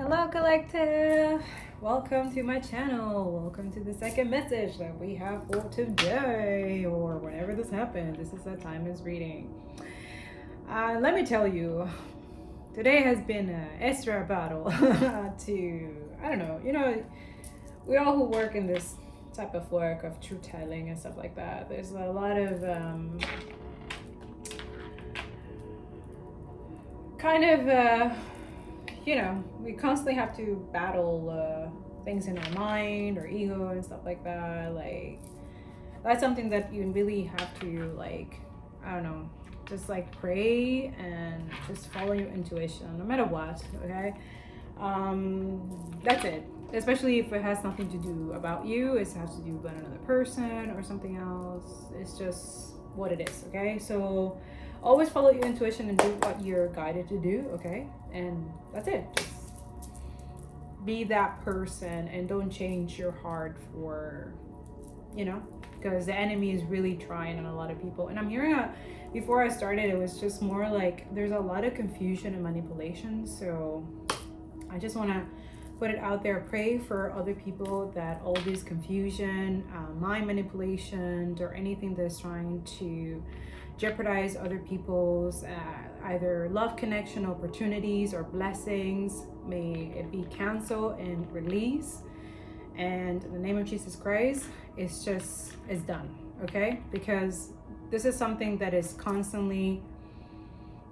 Hello, collective. Welcome to my channel. Welcome to the second message that we have for today, or whenever this happened. This is a timeless reading. Let me tell you, today has been an extra battle to, I don't know, we all who work in this type of work of truth telling and stuff like that, there's a lot of we constantly have to battle things in our mind or ego and stuff like that. Like, that's something that you really have to, like, I don't know, just like pray and just follow your intuition no matter what. Okay, that's it. Especially if it has nothing to do about you, it has to do with another person or something else. It's just what it is. Okay, so always follow your intuition and do what you're guided to do. Okay, and that's it. Just be that person and don't change your heart for, because the enemy is really trying on a lot of people. And I'm hearing before I started, it was just more like there's a lot of confusion and manipulation. So I just want to put it out there. Pray for other people that all this confusion, mind manipulation, or anything that's trying to jeopardize other people's either love connection, opportunities, or blessings, may it be canceled and released. And in the name of Jesus Christ, it's done. Okay, because this is something that is constantly,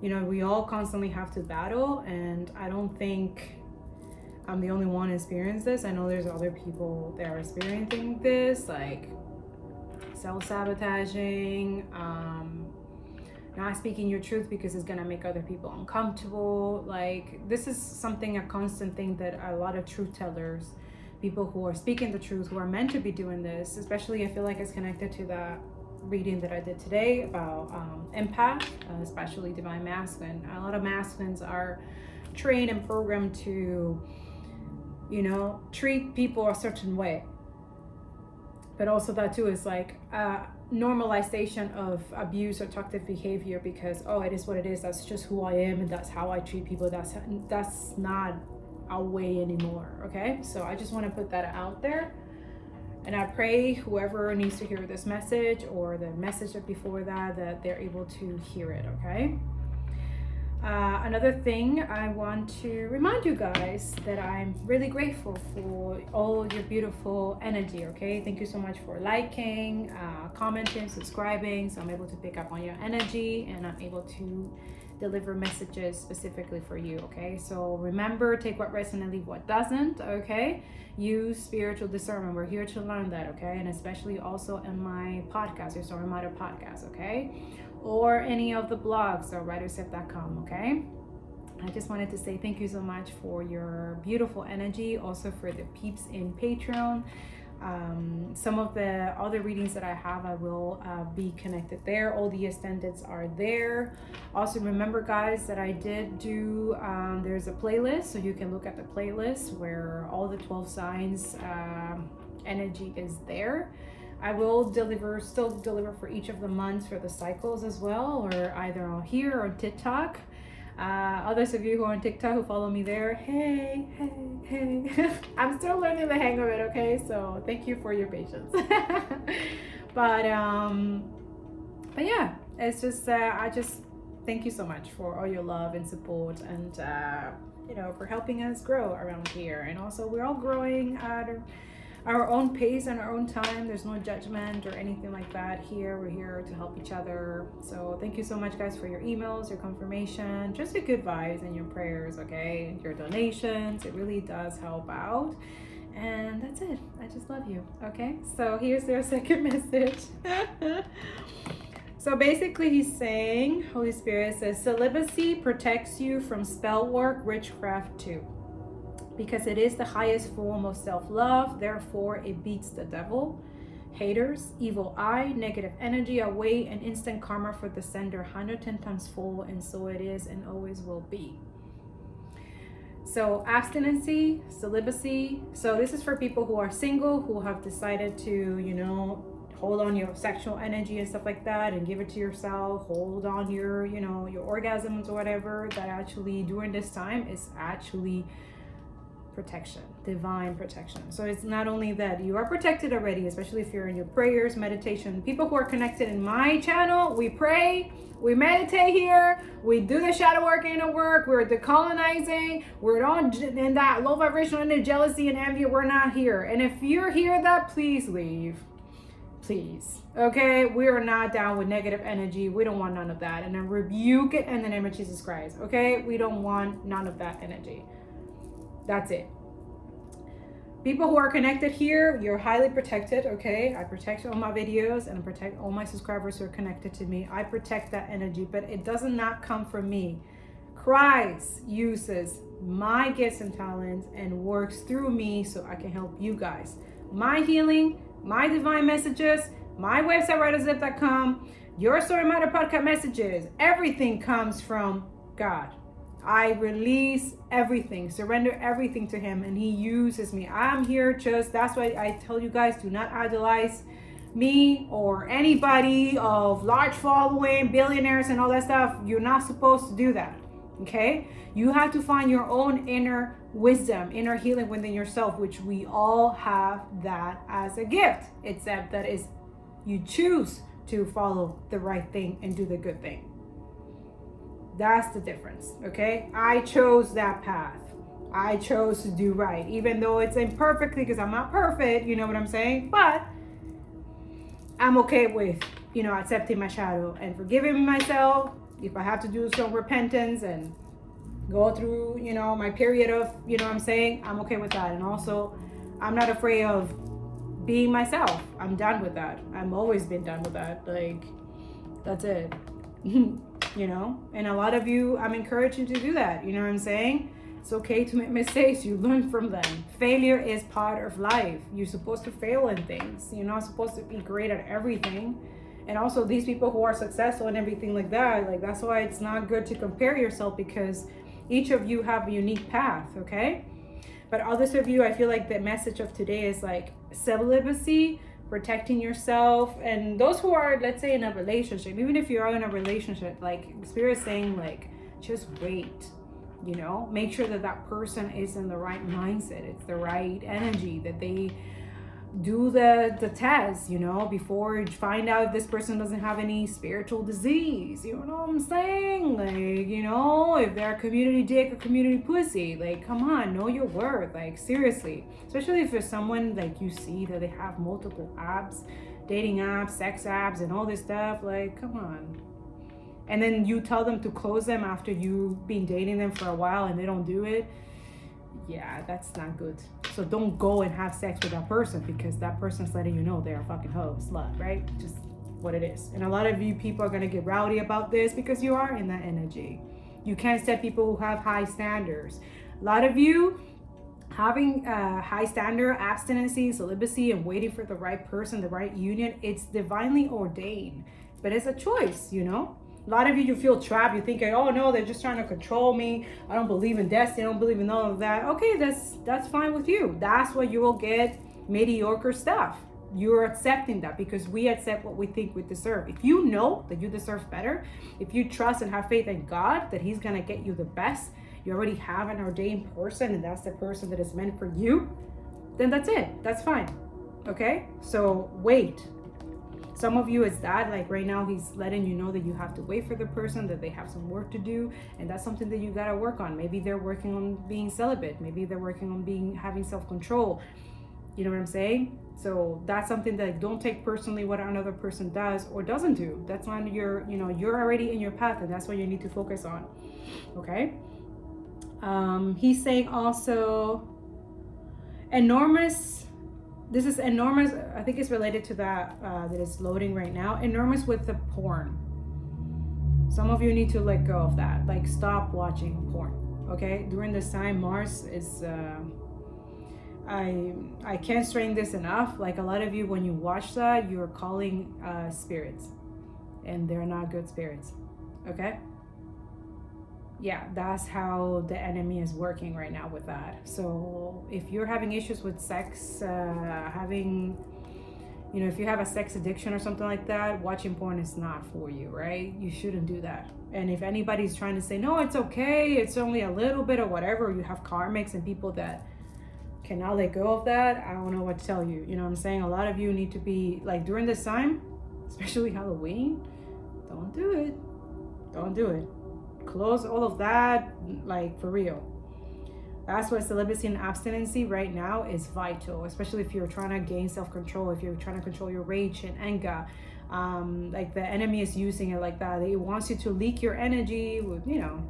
we all constantly have to battle. And I don't think I'm the only one experiencing this. I know there's other people that are experiencing this, like self-sabotaging, not speaking your truth because it's gonna make other people uncomfortable. Like, this is a constant thing that a lot of truth tellers, people who are speaking the truth, who are meant to be doing this, especially I feel like it's connected to that reading that I did today about empath, especially divine masculine. A lot of masculines are trained and programmed to, treat people a certain way. But also that too is like normalization of abuse or toxic behavior, because it is what it is, that's just who I am and that's how I treat people. That's not our way anymore. Okay, so I just want to put that out there, and I pray whoever needs to hear this message or the message before that they're able to hear it. Okay, another thing I want to remind you guys that I'm really grateful for all your beautiful energy. Okay, thank you so much for liking, commenting, subscribing, so I'm able to pick up on your energy and I'm able to deliver messages specifically for you. Okay, so remember, take what resonates, leave what doesn't. Okay, use spiritual discernment. We're here to learn that. Okay, and especially also in my podcast, your Story Matter podcast. Okay, or any of the blogs or writersef.com. Okay, I just wanted to say thank you so much for your beautiful energy. Also for the peeps in Patreon. Some of the other readings that I have, I will be connected there. All the extendeds are there. Also remember, guys, that I did do, there's a playlist, so you can look at the playlist where all the 12 signs energy is there. I will still deliver for each of the months for the cycles as well, or either on here or TikTok. Others of you who are on TikTok who follow me there, hey. I'm still learning the hang of it. Okay, so thank you for your patience. but yeah, it's just I just thank you so much for all your love and support, and for helping us grow around here. And also, we're all growing at our own pace and our own time. There's no judgment or anything like that here. We're here to help each other. So thank you so much, guys, for your emails, your confirmation, just your good vibes and your prayers. Okay, your donations, it really does help out. And that's it. I just love you. Okay, so here's their second message. So basically he's saying, Holy Spirit says, celibacy protects you from spell work, witchcraft too, because it is the highest form of self-love. Therefore, it beats the devil, haters, evil eye, negative energy away, and instant karma for the sender 110 times full. And so it is and always will be. So abstinency, celibacy. So this is for people who are single, who have decided to, hold on your sexual energy and stuff like that and give it to yourself. Hold on your orgasms or whatever. That actually during this time is actually protection, divine protection. So it's not only that you are protected already, especially if you're in your prayers, meditation. People who are connected in my channel, we pray, we meditate here, we do the shadow work, inner work, we're decolonizing, we're not in that low vibrational energy, jealousy and envy, we're not here. And if you're here, that please leave. Please. Okay, we are not down with negative energy. We don't want none of that. And I rebuke it in the name of Jesus Christ. Okay, we don't want none of that energy. That's it. People who are connected here, you're highly protected. Okay, I protect all my videos and I protect all my subscribers who are connected to me. I protect that energy, but it does not come from me. Christ uses my gifts and talents and works through me so I can help you guys. My healing, my divine messages, my website, writerzip.com, your story matter podcast messages, everything comes from God. I release everything, surrender everything to him, and he uses me. I'm here that's why I tell you guys, do not idolize me or anybody of large following, billionaires and all that stuff. You're not supposed to do that. Okay? You have to find your own inner wisdom, inner healing within yourself, which we all have that as a gift, except that is you choose to follow the right thing and do the good thing. That's the difference. Okay, I chose that path. I chose to do right, even though it's imperfectly, because I'm not perfect, you know what I'm saying, but I'm okay with, accepting my shadow and forgiving myself. If I have to do some repentance and go through, my period of, I'm okay with that. And also, I'm not afraid of being myself. I'm done with that. I've always been done with that. Like, that's it. And a lot of you, I'm encouraging to do that. You know what I'm saying? It's okay to make mistakes. You learn from them. Failure is part of life. You're supposed to fail in things. You're not supposed to be great at everything. And also these people who are successful and everything like that, like that's why it's not good to compare yourself, because each of you have a unique path, okay? But others of you, I feel like the message of today is like celibacy, protecting yourself. And those who are, let's say, in a relationship, even if you are in a relationship, like Spirit is saying, like, just wait, make sure that that person is in the right mindset. It's the right energy, that they do the test, before you find out if this person doesn't have any spiritual disease. You know what I'm saying? Like, if they're a community dick or community pussy, like, come on, know your worth. Like, seriously. Especially if there's someone like you see that they have multiple apps, dating apps, sex apps, and all this stuff. Like, come on. And then you tell them to close them after you've been dating them for a while and they don't do it. Yeah, that's not good. So don't go and have sex with that person, because that person's letting you know they're a fucking hoe, slut, right? Just what it is. And a lot of you people are going to get rowdy about this because you are in that energy. You can't set people who have high standards. A lot of you having high standard, abstinency, celibacy, and waiting for the right person, the right union, it's divinely ordained. But it's a choice, A lot of you feel trapped. You're thinking, oh no, they're just trying to control me. I don't believe in destiny. I don't believe in all of that. Okay, that's fine with you. That's why you will get mediocre stuff. You're accepting that because we accept what we think we deserve. If you know that you deserve better, if you trust and have faith in God that he's going to get you the best, you already have an ordained person and that's the person that is meant for you, then that's it. That's fine. Okay? So wait. Some of you, it's that, like right now, he's letting you know that you have to wait for the person, that they have some work to do. And that's something that you got to work on. Maybe they're working on being celibate. Maybe they're working on having self-control. You know what I'm saying? So that's something that don't take personally what another person does or doesn't do. That's on your, you're already in your path, and that's what you need to focus on. Okay. He's saying also enormous. This is enormous. I think it's related to that is loading right now. Enormous with the porn. Some of you need to let go of that. Like, stop watching porn. Okay? During this time, Mars is. I can't strain this enough. Like, a lot of you, when you watch that, you're calling spirits, and they're not good spirits. Okay? Yeah, that's how the enemy is working right now with that. So if you're having issues with sex, if you have a sex addiction or something like that, watching porn is not for you, right? You shouldn't do that. And if anybody's trying to say, no, it's okay, it's only a little bit or whatever, you have karmics and people that cannot let go of that, I don't know what to tell you. You know what I'm saying? A lot of you need to be like, during this time, especially Halloween, don't do it. Don't do it. Close all of that, like, for real. That's why celibacy and abstinency right now is vital, especially if you're trying to gain self-control, if you're trying to control your rage and anger. Like, the enemy is using it like that. It wants you to leak your energy with, you know,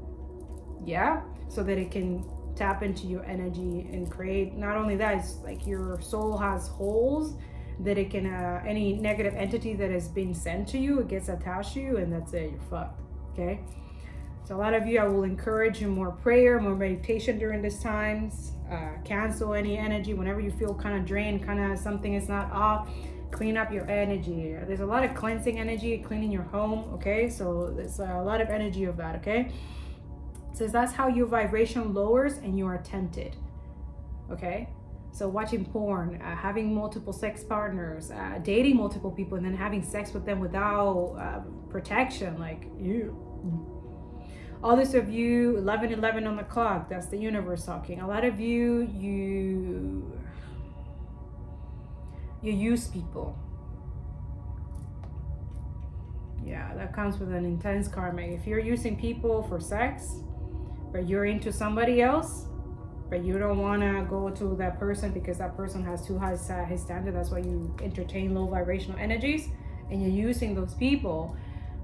so that it can tap into your energy and create. Not only that, it's like your soul has holes that it can, any negative entity that has been sent to you, it gets attached to you, and that's it, you're fucked. Okay, so a lot of you, I will encourage you more prayer, more meditation during this times. Cancel any energy whenever you feel kind of drained, kind of something is not off. Clean up your energy. There's a lot of cleansing energy, cleaning your home. Okay, so there's a lot of energy of that. Okay, so that's how your vibration lowers and you are tempted. Okay, so watching porn, having multiple sex partners, dating multiple people, and then having sex with them without protection, like you. Others of you, 11:11 on the clock, that's the universe talking. A lot of you, you use people. Yeah, that comes with an intense karma. If you're using people for sex, but you're into somebody else, but you don't want to go to that person because that person has too high his standard, that's why you entertain low vibrational energies, and you're using those people,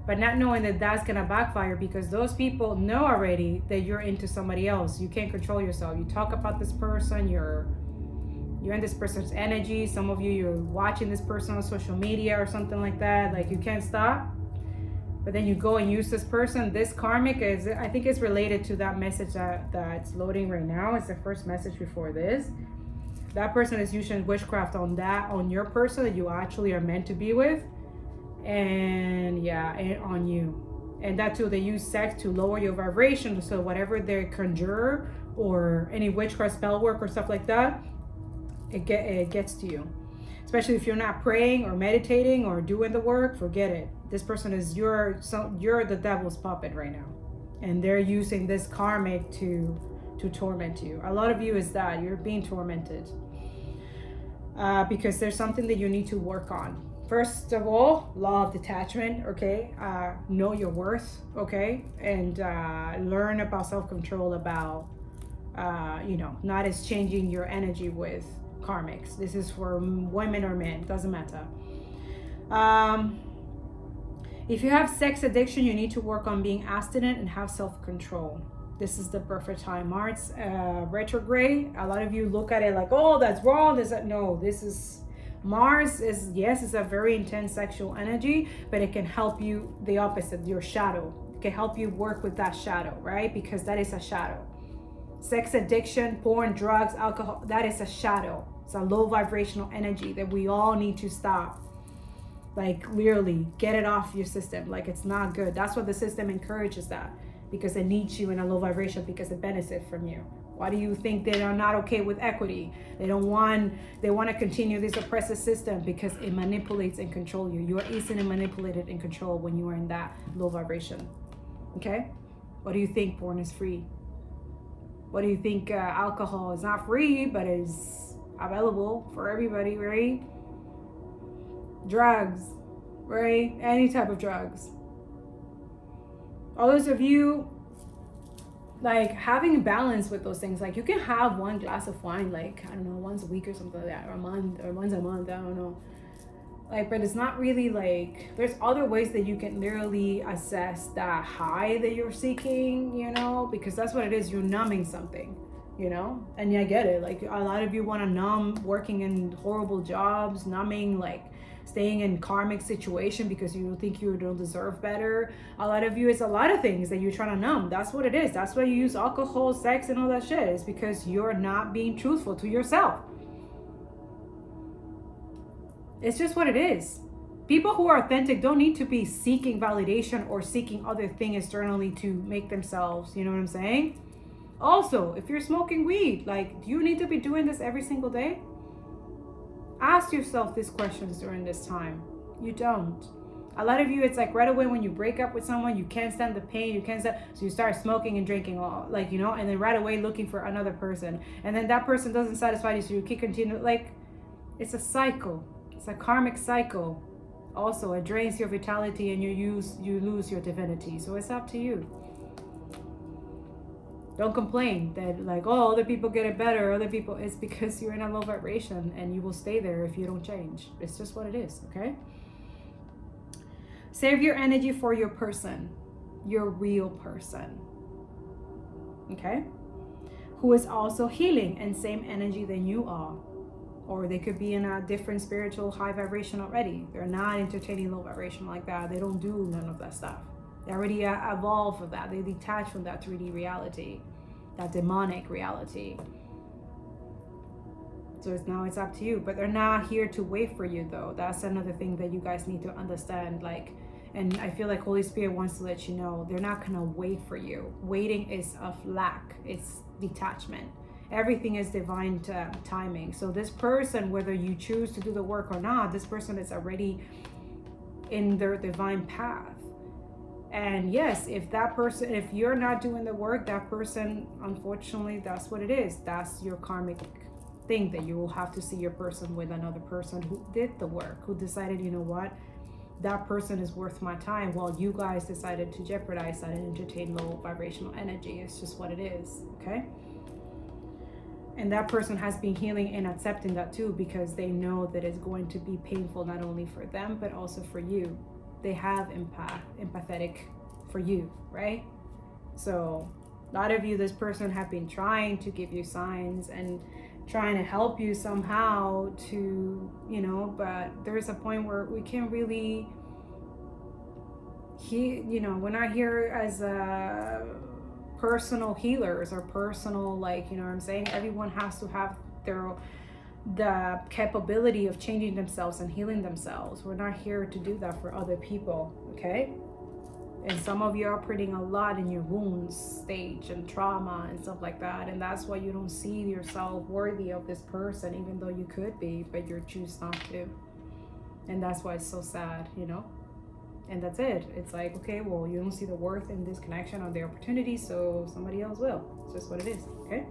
but not knowing that that's going to backfire, because those people know already that you're into somebody else. You can't control yourself. You talk about this person, you're in this person's energy. Some of you, you're watching this person on social media or something like that, like you can't stop, but then you go and use this person. This karmic is, I think it's related to that message that's loading right now. It's the first message before this. That person is using witchcraft on your person that you actually are meant to be with, and and on you. And that too, they use sex to lower your vibration, so whatever they conjure or any witchcraft spell work or stuff like that, it gets to you. Especially if you're not praying or meditating or doing the work, forget it. This person is you're the devil's puppet right now, and they're using this karmic to torment you. A lot of you is that you're being tormented because there's something that you need to work on. First of all, law of detachment. Okay, know your worth. Okay, and learn about self-control, about not exchanging your energy with karmics. This is for women or men, doesn't matter. If you have sex addiction, you need to work on being abstinent and have self-control. This is the perfect time. Mars retrograde, a lot of you look at it like, oh, that's wrong. No, this is Mars is, yes, it's a very intense sexual energy, but it can help you, the opposite, your shadow. It can help you work with that shadow, right? Because that is a shadow. Sex addiction, porn, drugs, alcohol, that is a shadow. It's a low vibrational energy that we all need to stop. Like, literally get it off your system. Like, it's not good. That's what the system encourages, that, because it needs you in a low vibration, because it benefits from you. Why do you think they are not okay with equity? They want to continue this oppressive system because it manipulates and controls you. You are easily manipulated and controlled when you are in that low vibration. Okay? What do you think porn is free? What do you think alcohol is not free, but is available for everybody, right? Drugs, right? Any type of drugs. All those of you, like, having balance with those things. Like, you can have one glass of wine, like, I don't know, once a week or something like that, or a month, or once a month, I don't know. Like, but it's not really like, there's other ways that you can literally assess that high that you're seeking, because that's what it is. You're numbing something, and I get it. Like, a lot of you want to numb working in horrible jobs, numbing, like, staying in karmic situation because you think you don't deserve better. A lot of you, it's a lot of things that you're trying to numb. That's what it is. That's why you use alcohol, sex, and all that shit. It's because you're not being truthful to yourself. It's just what it is. People who are authentic don't need to be seeking validation or seeking other things externally to make themselves, you know what I'm saying? Also, if you're smoking weed, like, do you need to be doing this every single day? Ask yourself these questions during this time. You don't. A lot of you, it's like right away when you break up with someone, you can't stand the pain, you can't stand, so you start smoking and drinking all, like, you know, and then right away looking for another person. And then that person doesn't satisfy you, so you keep continuing. Like, it's a cycle. It's a karmic cycle. Also, it drains your vitality and you lose your divinity. So it's up to you. Don't complain that like, oh, other people get it better, other people, it's because you're in a low vibration and you will stay there if you don't change. It's just what it is, okay? Save your energy for your person, your real person, okay? Who is also healing and same energy than you are. Or they could be in a different spiritual high vibration already. They're not entertaining low vibration like that. They don't do none of that stuff. They already evolved from that. They detach from that 3D reality, that demonic reality. So now it's up to you. But they're not here to wait for you, though. That's another thing that you guys need to understand. Like, and I feel like Holy Spirit wants to let you know, they're not gonna wait for you. Waiting is of lack. It's detachment. Everything is divine timing. So this person, whether you choose to do the work or not, this person is already in their divine path. And yes, if that person, if you're not doing the work, that person, unfortunately, that's what it is. That's your karmic thing, that you will have to see your person with another person who did the work, who decided, you know what, that person is worth my time, while you guys decided to jeopardize that and entertain low vibrational energy. It's just what it is, okay? And that person has been healing and accepting that too, because they know that it's going to be painful not only for them, but also for you. They have empathetic for you, right? So a lot of you, this person have been trying to give you signs and trying to help you somehow to, you know, but there's a point where we can't really, you know, we're not here as personal healers or personal, like, you know what I'm saying? Everyone has to have the capability of changing themselves and healing themselves. We're not here to do that for other people, okay? And some of you are putting a lot in your wounds stage and trauma and stuff like that, and that's why you don't see yourself worthy of this person, even though you could be, but you choose not to. And that's why it's so sad, you know? And that's it. It's like, okay, well, you don't see the worth in this connection or the opportunity, so somebody else will. It's just what it is, okay?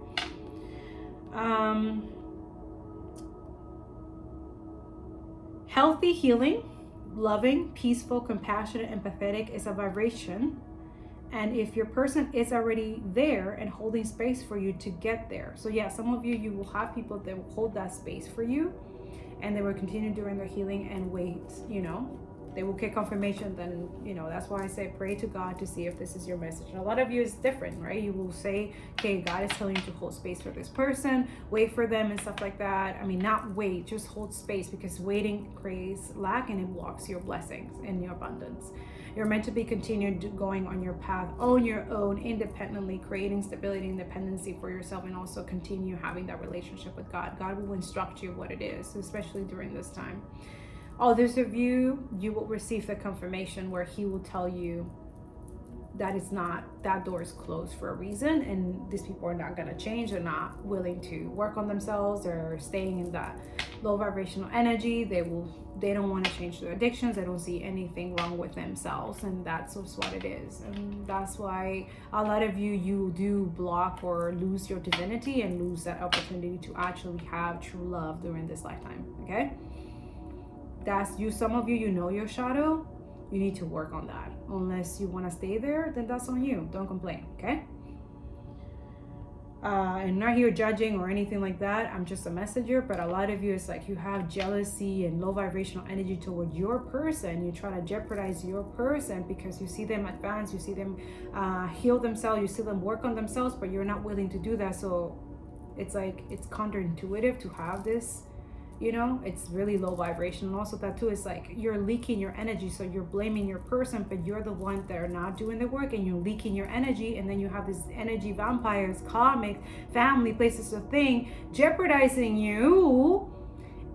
Healthy healing, loving, peaceful, compassionate, empathetic is a vibration. And if your person is already there and holding space for you to get there. So yeah, some of you will have people that will hold that space for you, and they will continue doing their healing and wait, you know. They will get confirmation, then, you know, that's why I say pray to God to see if this is your message. And a lot of you is different, right? You will say, okay, God is telling you to hold space for this person, wait for them and stuff like that. I mean, not wait, just hold space, because waiting creates lack and it blocks your blessings and your abundance. You're meant to be continued going on your path on your own, independently, creating stability and independency for yourself, and also continue having that relationship with God. God will instruct you what it is, especially during this time. Others of you, you will receive the confirmation where he will tell you that it's not, that door is closed for a reason, and these people are not going to change. They're not willing to work on themselves. They're staying in that low vibrational energy. They don't want to change their addictions. They don't see anything wrong with themselves, and that's just what it is. And that's why a lot of you do block or lose your divinity and lose that opportunity to actually have true love during this lifetime, okay? That's you. Some of you, you know your shadow. You need to work on that. Unless you want to stay there, then that's on you. Don't complain, okay? I'm not here judging or anything like that. I'm just a messenger. But a lot of you, it's like you have jealousy and low vibrational energy toward your person. You try to jeopardize your person because you see them advance. You see them heal themselves. You see them work on themselves, but you're not willing to do that. So it's like, it's counterintuitive to have this. You know, it's really low vibration. And also that too is like you're leaking your energy. So you're blaming your person, but you're the one that are not doing the work, and you're leaking your energy. And then you have these energy vampires, karmics, family, places of thing, jeopardizing you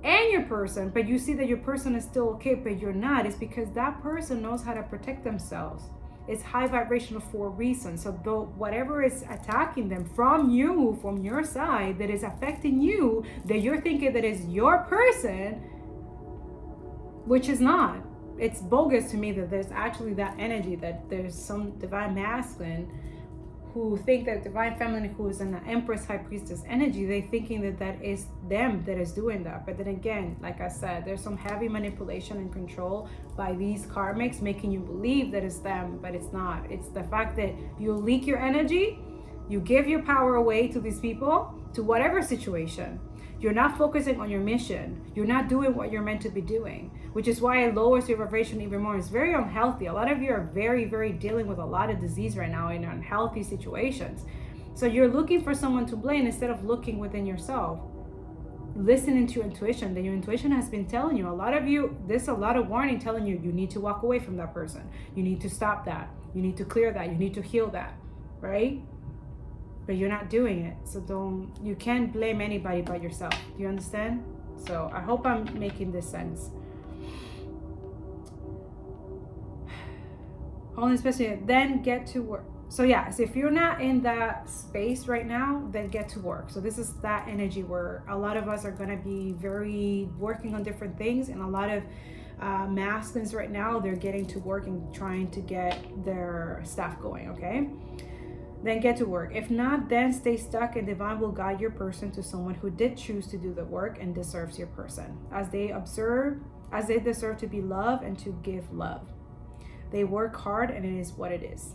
and your person. But you see that your person is still okay, but you're not. It's because that person knows how to protect themselves. It's high vibrational for a reason. So though whatever is attacking them from you, from your side, that is affecting you, that you're thinking that is your person, which is not. it's bogus to me that there's actually that energy, that there's some divine masculine who think that divine feminine, who is in the empress high priestess energy, they thinking that that is them that is doing that. But then again, like I said, there's some heavy manipulation and control by these karmics, making you believe that it's them, but it's not. It's the fact that you leak your energy, you give your power away to these people, to whatever situation. You're not focusing on your mission. You're not doing what you're meant to be doing, which is why it lowers your vibration even more. It's very unhealthy. A lot of you are very, very dealing with a lot of disease right now in unhealthy situations. So you're looking for someone to blame instead of looking within yourself, listening to your intuition. That your intuition has been telling you, a lot of you, there's a lot of warning telling you, you need to walk away from that person. You need to stop that. You need to clear that. You need to heal that, right? But you're not doing it. So you can't blame anybody but yourself. Do you understand? So I hope I'm making this sense. Only especially then get to work. So yeah, so if you're not in that space right now, then get to work. So this is that energy where a lot of us are gonna be very working on different things, and a lot of masculines right now, they're getting to work and trying to get their stuff going, okay? Then get to work. If not, then stay stuck, and divine will guide your person to someone who did choose to do the work and deserves your person, as they deserve to be loved and to give love. They work hard, and it is what it is.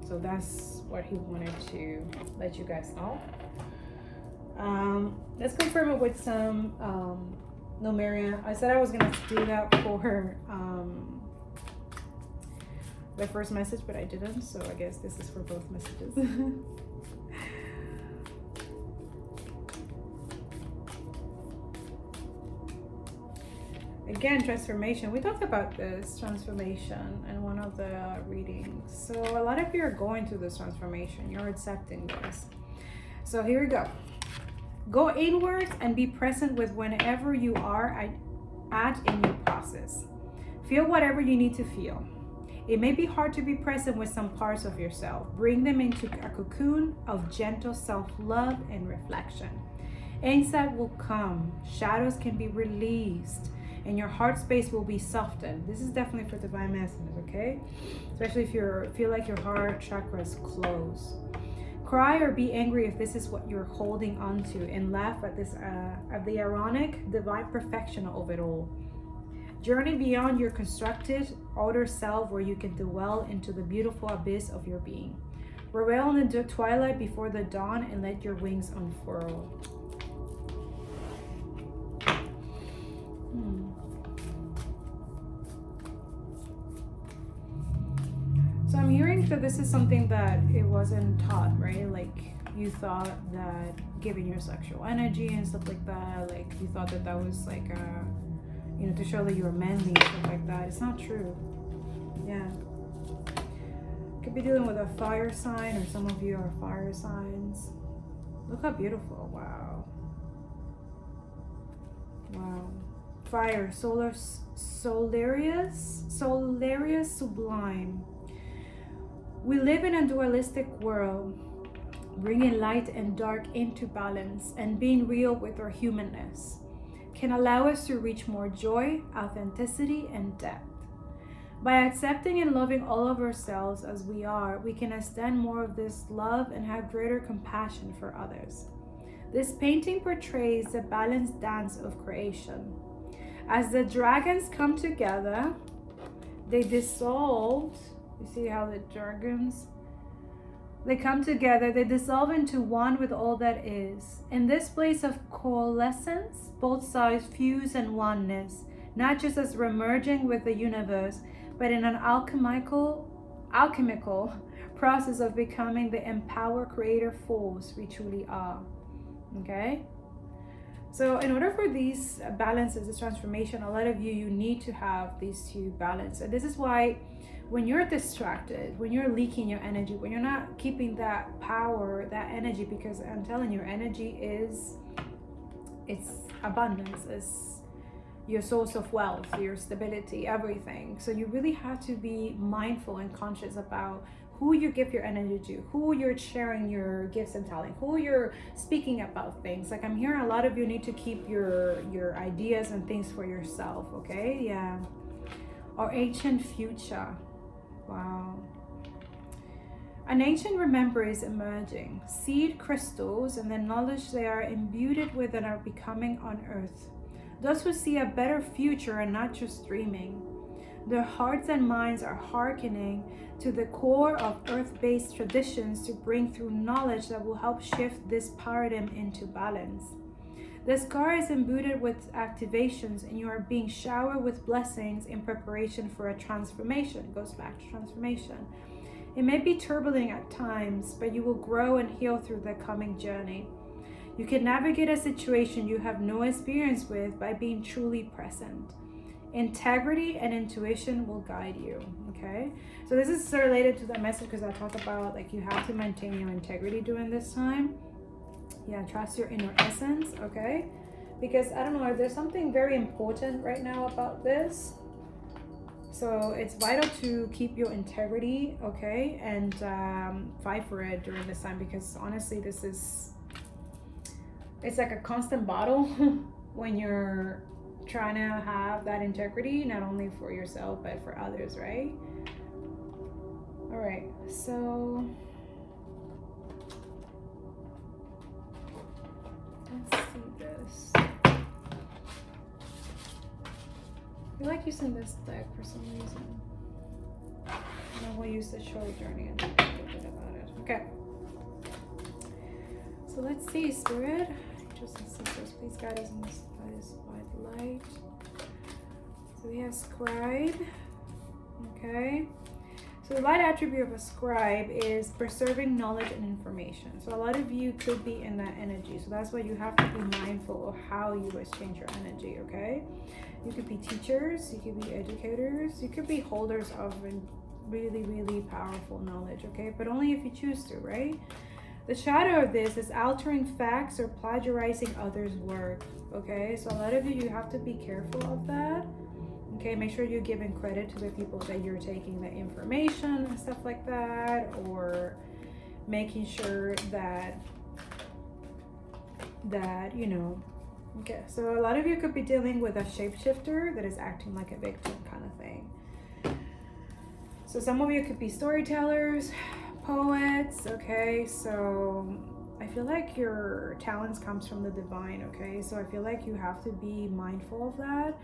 So that's what he wanted to let you guys know. Let's confirm it with some Numeria. I said I was gonna do that for the first message, but I didn't, so I guess this is for both messages. Again, transformation. We talked about this transformation in one of the readings. So a lot of you are going through this transformation. You're accepting this. So here we go. Go inwards and be present with whenever you are at in your process. Feel whatever you need to feel. It may be hard to be present with some parts of yourself. Bring them into a cocoon of gentle self-love and reflection. Insight will come. Shadows can be released, and your heart space will be softened. This is definitely for divine masculine, okay? Especially if you feel like your heart chakra is closed. Cry or be angry if this is what you're holding on to, and laugh at this at the ironic divine perfection of it all. Journey beyond your constructed outer self, where you can dwell into the beautiful abyss of your being. Revel in the twilight before the dawn, and let your wings unfurl. So I'm hearing that this is something that it wasn't taught, right? Like you thought that giving your sexual energy and stuff like that, like you thought that that was like to show that you're manly and stuff like that. It's not true. Yeah. Could be dealing with a fire sign, or some of you are fire signs. Look how beautiful. Wow. Wow. Fire, Solarius sublime. We live in a dualistic world, bringing light and dark into balance, and being real with our humanness can allow us to reach more joy, authenticity, and depth. By accepting and loving all of ourselves as we are, we can extend more of this love and have greater compassion for others. This painting portrays the balanced dance of creation. As the dragons come together, they dissolve. You see how the dragons, they come together, they dissolve into one with all that is. In this place of coalescence, both sides fuse in oneness, not just as remerging with the universe, but in an alchemical process of becoming the empowered creator force we truly are. Okay? So in order for these balances, this transformation, a lot of you need to have these two balances. And this is why when you're distracted, when you're leaking your energy, when you're not keeping that power, that energy, because I'm telling you, energy it's abundance, it's your source of wealth, your stability, everything. So you really have to be mindful and conscious about who you give your energy to, who you're sharing your gifts and talent, who you're speaking about things. Like I'm hearing a lot of you need to keep your ideas and things for yourself, okay? Yeah. Or ancient future. Wow. An ancient remember is emerging. Seed crystals and the knowledge they are imbued with and are becoming on earth. Those who see a better future are not just dreaming. Their hearts and minds are hearkening to the core of earth-based traditions to bring through knowledge that will help shift this paradigm into balance. The scar is imbued with activations and you are being showered with blessings in preparation for a transformation. It goes back to transformation. It may be turbulent at times, but you will grow and heal through the coming journey. You can navigate a situation you have no experience with by being truly present. Integrity and intuition will guide you, okay? So this is related to the message because I talk about like you have to maintain your integrity during this time. Yeah, trust your inner essence, okay? Because I don't know, there's something very important right now about this. So it's vital to keep your integrity, okay? And fight for it during this time because honestly, it's like a constant battle when you're trying to have that integrity, not only for yourself, but for others, right? All right, so let's see this. I like using this deck for some reason. And we'll use the short journey and talk a little bit about it. Okay. So let's see, Spirit. Angels and sisters, please guide us in this white light. So we have Scribe. Okay. So the light attribute of a scribe is preserving knowledge and information. So a lot of you could be in that energy. So that's why you have to be mindful of how you exchange your energy, okay? You could be teachers, you could be educators, you could be holders of really, really powerful knowledge, okay? But only if you choose to, right? The shadow of this is altering facts or plagiarizing others' work, okay? So a lot of you have to be careful of that. Okay, make sure you're giving credit to the people that you're taking the information and stuff like that, or making sure that you know. Okay, so a lot of you could be dealing with a shapeshifter that is acting like a victim kind of thing. So some of you could be storytellers, poets, okay? So I feel like your talents comes from the divine, okay? So I feel like you have to be mindful of that.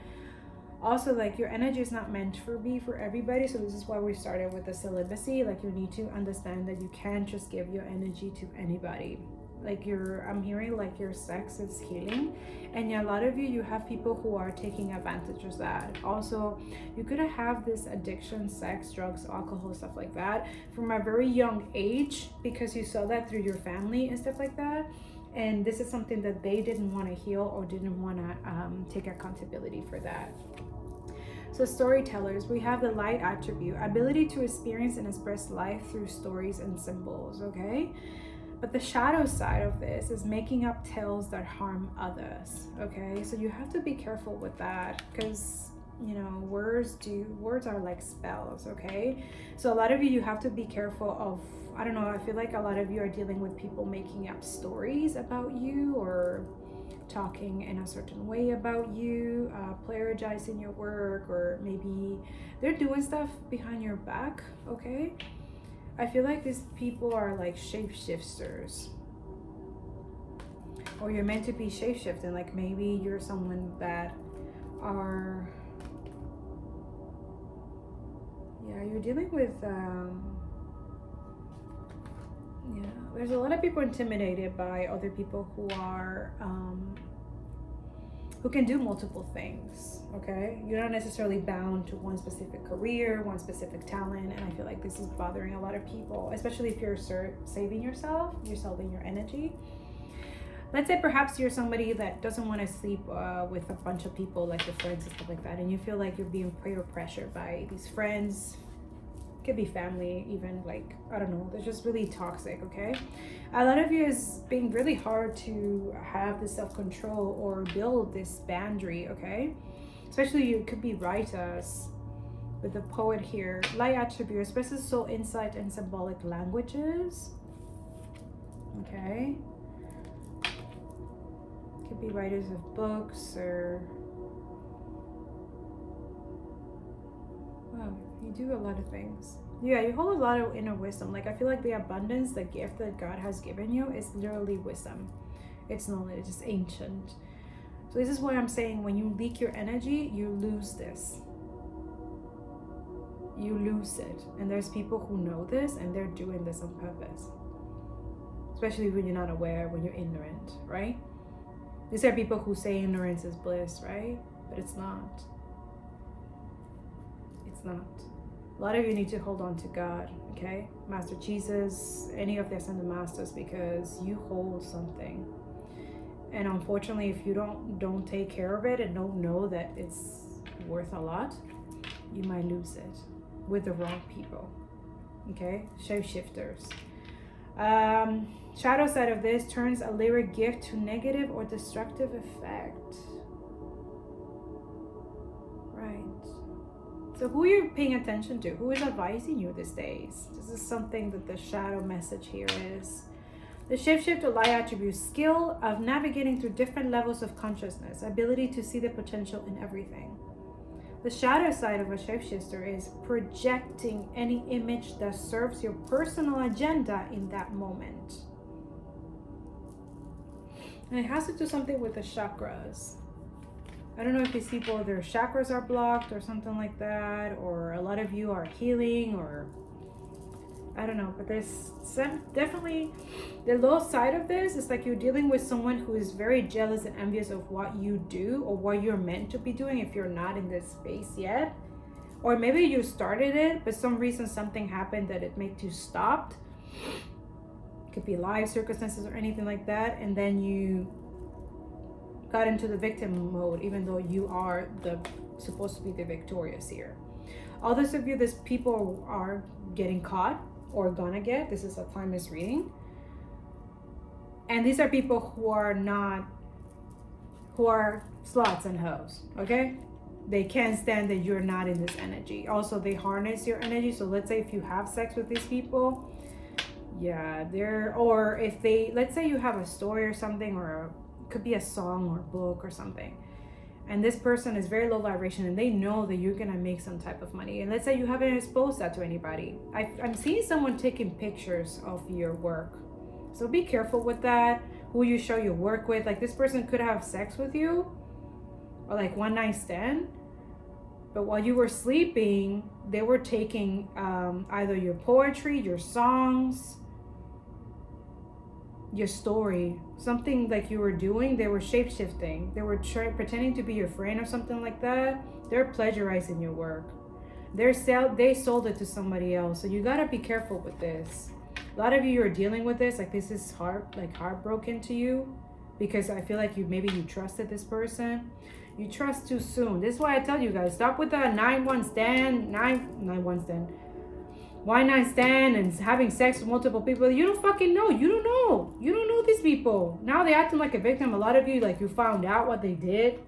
Also, like, your energy is not meant for everybody. So this is why we started with the celibacy. Like, you need to understand that you can't just give your energy to anybody. Like, I'm hearing like your sex is healing, and a lot of you have people who are taking advantage of that. Also, you could have this addiction, sex, drugs, alcohol, stuff like that from a very young age because you saw that through your family and stuff like that. And this is something that they didn't want to heal or didn't want to take accountability for that. So storytellers, we have the light attribute, ability to experience and express life through stories and symbols, okay? But the shadow side of this is making up tales that harm others, okay? So you have to be careful with that because, you know, words are like spells, okay? So a lot of you have to be careful of, I don't know, I feel like a lot of you are dealing with people making up stories about you or talking in a certain way about you, plagiarizing your work, or maybe they're doing stuff behind your back, okay? I feel like these people are like shapeshifters, or you're meant to be shapeshifting. Like maybe you're someone that are, yeah, you're dealing with, yeah, there's a lot of people intimidated by other people who are, who can do multiple things, okay? You're not necessarily bound to one specific career, one specific talent, and I feel like this is bothering a lot of people, especially if you're saving yourself, you're saving your energy. Let's say perhaps you're somebody that doesn't want to sleep with a bunch of people, like your friends and stuff like that, and you feel like you're being peer pressured by these friends. Could be family, even, like, I don't know, they're just really toxic, okay? A lot of you is being really hard to have the self-control or build this boundary, okay? Especially you could be writers, with the poet here. Light attribute expresses soul insight and symbolic languages. Okay. Could be writers of books or... Wow, you do a lot of things. Yeah, you hold a lot of inner wisdom. Like, I feel like the abundance, the gift that God has given you is literally wisdom. It's knowledge, it's ancient. So this is why I'm saying when you leak your energy, you lose this. You lose it. And there's people who know this and they're doing this on purpose. Especially when you're not aware, when you're ignorant, right? These are people who say ignorance is bliss, right? But it's not. It's not. A lot of you need to hold on to God, okay? Master Jesus, any of the ascended masters, because you hold something. And unfortunately, if you don't take care of it and don't know that it's worth a lot, you might lose it with the wrong people, okay? Shapeshifters. Shadow side of this turns a lyric gift to negative or destructive effect. Right. So who are you paying attention to? Who is advising you these days? This is something that the shadow message here is. The shapeshifter light attribute, skill of navigating through different levels of consciousness, ability to see the potential in everything. The shadow side of a shapeshifter is projecting any image that serves your personal agenda in that moment. And it has to do something with the chakras. I don't know if these people, their chakras are blocked or something like that, or a lot of you are healing, or I don't know, but there's some, definitely the low side of this is like you're dealing with someone who is very jealous and envious of what you do or what you're meant to be doing if you're not in this space yet. Or maybe you started it, but some reason something happened that it made you stop. Could be life circumstances or anything like that, and then you got into the victim mode, even though you are supposed to be the victorious here. Others of you, these people are getting caught or gonna get. This is a timeless reading, and these are people who are sluts and hoes. Okay, they can't stand that you're not in this energy. Also, they harness your energy. So let's say if you have sex with these people, yeah, or if they, let's say you have a story or something, or could be a song or a book or something, and this person is very low vibration and they know that you're gonna make some type of money, and let's say you haven't exposed that to anybody. I'm seeing someone taking pictures of your work, so be careful with that, who you show your work with. Like, this person could have sex with you, or like one night stand, but while you were sleeping they were taking either your poetry, your songs, your story, something like you were doing. They were shape-shifting. They were pretending to be your friend or something like that. They're plagiarizing your work. They sold it to somebody else. So you gotta be careful with this. A lot of you are dealing with this, like this is heartbroken to you, because I feel like maybe you trusted this person. You trust too soon. This is why I tell you guys, stop with the 9-1 stand, 9-1 stand. Why not stand and having sex with multiple people? You don't fucking know. You don't know. You don't know these people. Now they're acting like a victim. A lot of you, like, you found out what they did.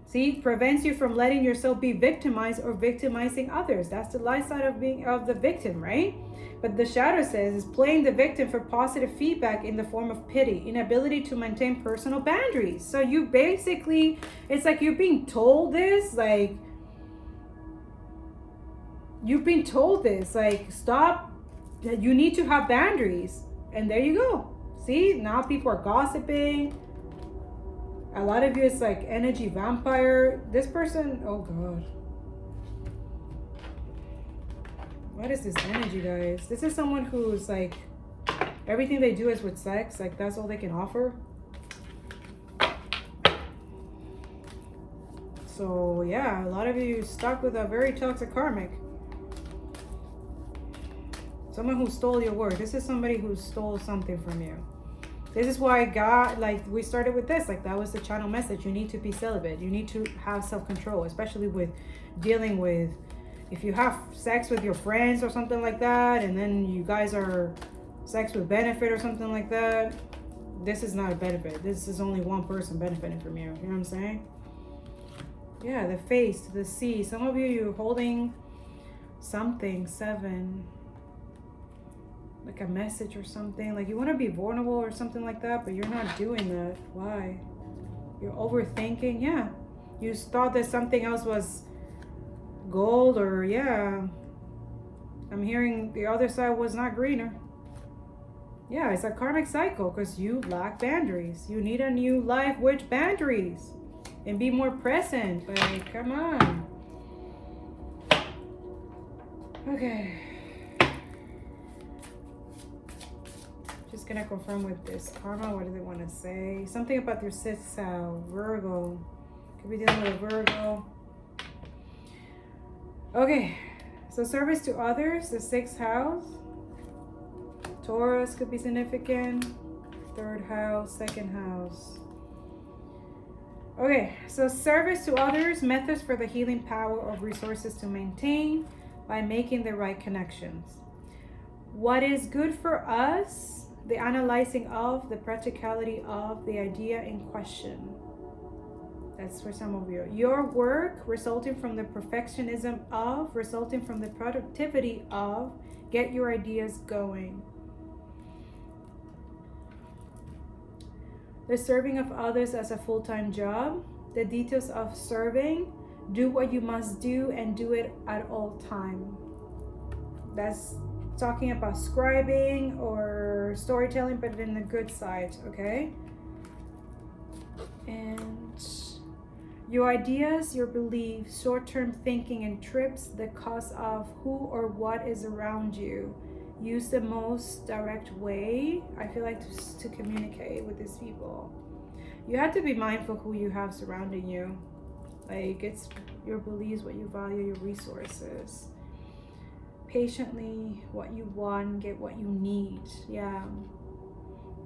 See, prevents you from letting yourself be victimized or victimizing others. That's the light side of the victim, right? But the shadow says is playing the victim for positive feedback in the form of pity, inability to maintain personal boundaries. So you basically, it's like you're being told this, like, you've been told this, like, stop, you need to have boundaries. And there you go. See, now people are gossiping. A lot of you, it's like energy vampire. This person, oh God. What is this energy, guys? This is someone who's like, everything they do is with sex. Like, that's all they can offer. So yeah, a lot of you stuck with a very toxic karmic. Someone who stole your word. This is somebody who stole something from you. This is why God, like, we started with this. Like, that was the channel message. You need to be celibate. You need to have self-control, especially with dealing with, if you have sex with your friends or something like that, and then you guys are sex with benefit or something like that. This is not a benefit. This is only one person benefiting from you. You know what I'm saying? Yeah, the face to the sea. Some of you, you're holding something, 7. Like a message or something. Like you want to be vulnerable or something like that, but you're not doing that. Why? You're overthinking. Yeah. You thought that something else was gold, or yeah. I'm hearing the other side was not greener. Yeah, it's a karmic cycle because you lack boundaries. You need a new life with boundaries and be more present. Like, come on. Okay. Just gonna confirm with this karma. What do they want to say? Something about your 6th house, Virgo. Could be dealing with a Virgo. Okay. So service to others, the 6th house. Taurus could be significant. 3rd house, 2nd house. Okay, so service to others, methods for the healing power of resources to maintain by making the right connections. What is good for us, the analyzing of, the practicality of the idea in question. That's for some of you. Your work resulting from the perfectionism of, resulting from the productivity of, get your ideas going. The serving of others as a full-time job. The details of serving. Do what you must do and do it at all time. That's talking about scribing or storytelling, but in the good side, okay? And your ideas, your beliefs, short-term thinking and trips, the cause of who or what is around you. Use the most direct way, I feel like, to communicate with these people. You have to be mindful who you have surrounding you. Like, it's your beliefs, what you value, your resources. Patiently, what you want, get what you need. Yeah.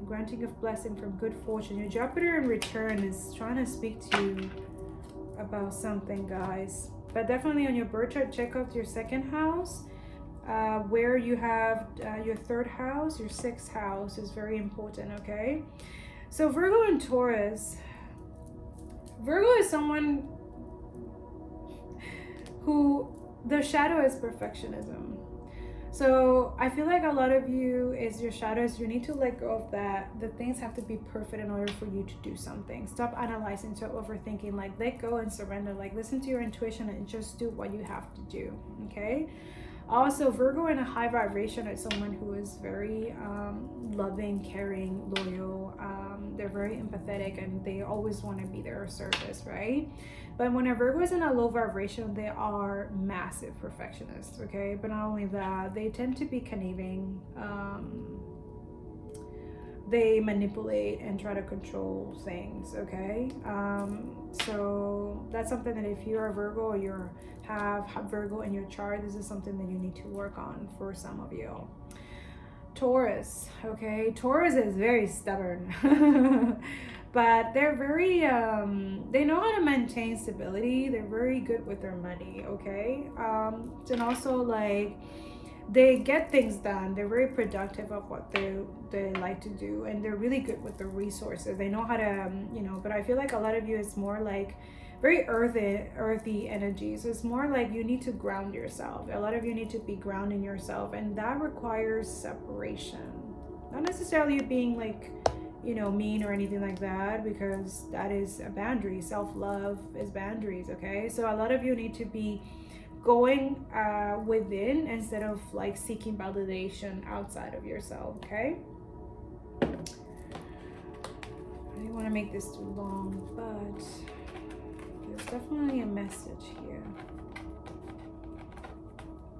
Granting of blessing from good fortune. Your Jupiter in return is trying to speak to you about something, guys. But definitely on your birth chart, check out your 2nd house. Where you have your 3rd house, your 6th house is very important, okay? So Virgo and Taurus. Virgo is someone who their shadow is perfectionism. So I feel like a lot of you is your shadows. You need to let go of that. The things have to be perfect in order for you to do something. Stop analyzing, stop overthinking. Like, let go and surrender. Like, listen to your intuition and just do what you have to do, okay? Also, Virgo in a high vibration is someone who is very loving, caring, loyal. They're very empathetic and they always want to be there of service, right? But when a Virgo is in a low vibration, they are massive perfectionists, okay? But not only that, they tend to be conniving. They manipulate and try to control things, okay? So that's something that if you're a Virgo or you have Virgo in your chart, this is something that you need to work on for some of you. Taurus, okay? Taurus is very stubborn. But they're very, they know how to maintain stability. They're very good with their money, okay? And also, like, they get things done. They're very productive of what they like to do, and they're really good with the resources. They know how to, but I feel like a lot of you is more like very earthy energy. So it's more like you need to ground yourself. A lot of you need to be grounding yourself, and that requires separation. Not necessarily you being like, mean or anything like that, because that is a boundary. Self-love is boundaries, okay? So a lot of you need to be going within instead of like seeking validation outside of yourself, okay? I don't want to make this too long, but there's definitely a message here.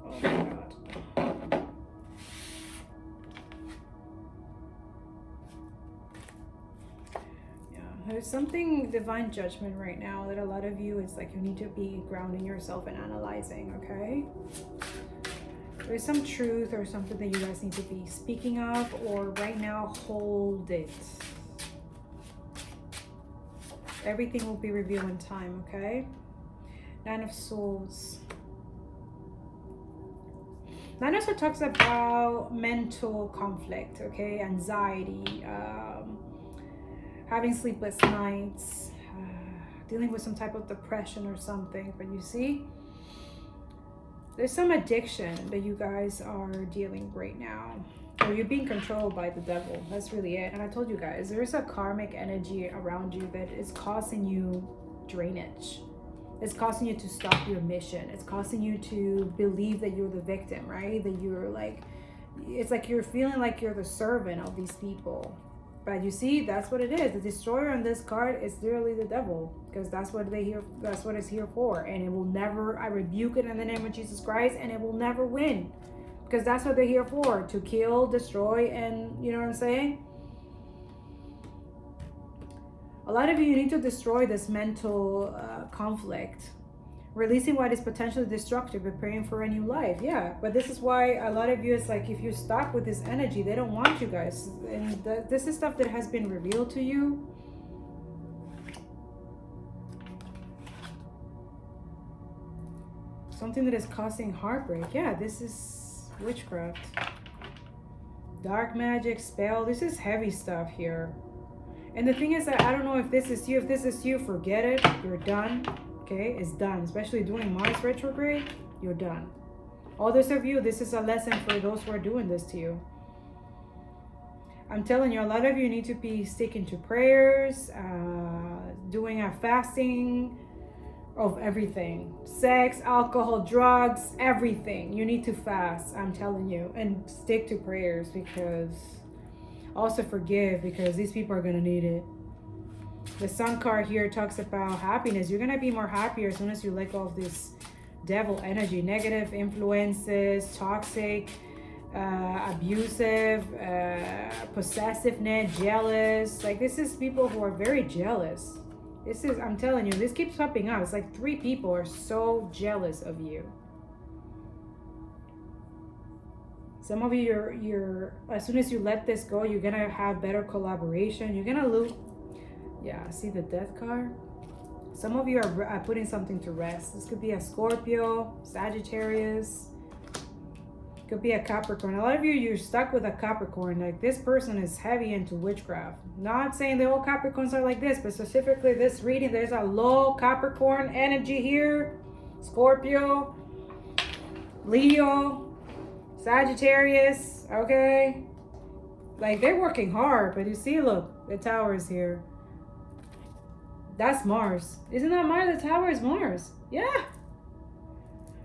Oh my God. There's something divine judgment right now that a lot of you is like you need to be grounding yourself and analyzing, okay? There's some truth or something that you guys need to be speaking of, or right now hold it. Everything will be revealed in time, okay? 9 of Swords. 9 of Swords talks about mental conflict, okay? Anxiety, having sleepless nights, dealing with some type of depression or something. But you see, there's some addiction that you guys are dealing right now. Or you're being controlled by the devil. That's really it. And I told you guys, there's a karmic energy around you that is causing you drainage. It's causing you to stop your mission. It's causing you to believe that you're the victim, right? That you're like, it's like you're feeling like you're the servant of these people. But you see, that's what it is. The destroyer on this card is literally the devil, because that's what it's here for. And it will never, I rebuke it in the name of Jesus Christ, and it will never win. Because that's what they're here for, to kill, destroy, and you know what I'm saying? A lot of you need to destroy this mental conflict, releasing what is potentially destructive, preparing for a new life. Yeah, but this is why a lot of you, is like, if you're stuck with this energy, they don't want you guys. And this is stuff that has been revealed to you. Something that is causing heartbreak. Yeah, this is witchcraft. Dark magic, spell. This is heavy stuff here. And the thing is that I don't know if this is you. If this is you, forget it. You're done. Okay, it's done. Especially doing Mars retrograde, you're done. Others of you, this is a lesson for those who are doing this to you. I'm telling you, a lot of you need to be sticking to prayers, doing a fasting of everything. Sex, alcohol, drugs, everything. You need to fast, I'm telling you. And stick to prayers, because also forgive, because these people are going to need it. The Sun card here talks about happiness. You're going to be more happier as soon as you let go of this devil energy. Negative influences, toxic, abusive, possessiveness, jealous. Like, this is people who are very jealous. This is, I'm telling you, this keeps popping up. It's like 3 people are so jealous of you. Some of you, you're as soon as you let this go, you're gonna have better collaboration. You're gonna lose. Yeah, see the Death card? Some of you are putting something to rest. This could be a Scorpio, Sagittarius. Could be a Capricorn. A lot of you, you're stuck with a Capricorn. Like, this person is heavy into witchcraft. Not saying the old Capricorns are like this, but specifically this reading, there's a low Capricorn energy here. Scorpio, Leo, Sagittarius, okay? Like, they're working hard, but you see, look, the tower is here. That's Mars. Isn't that Mars? The tower is Mars. Yeah.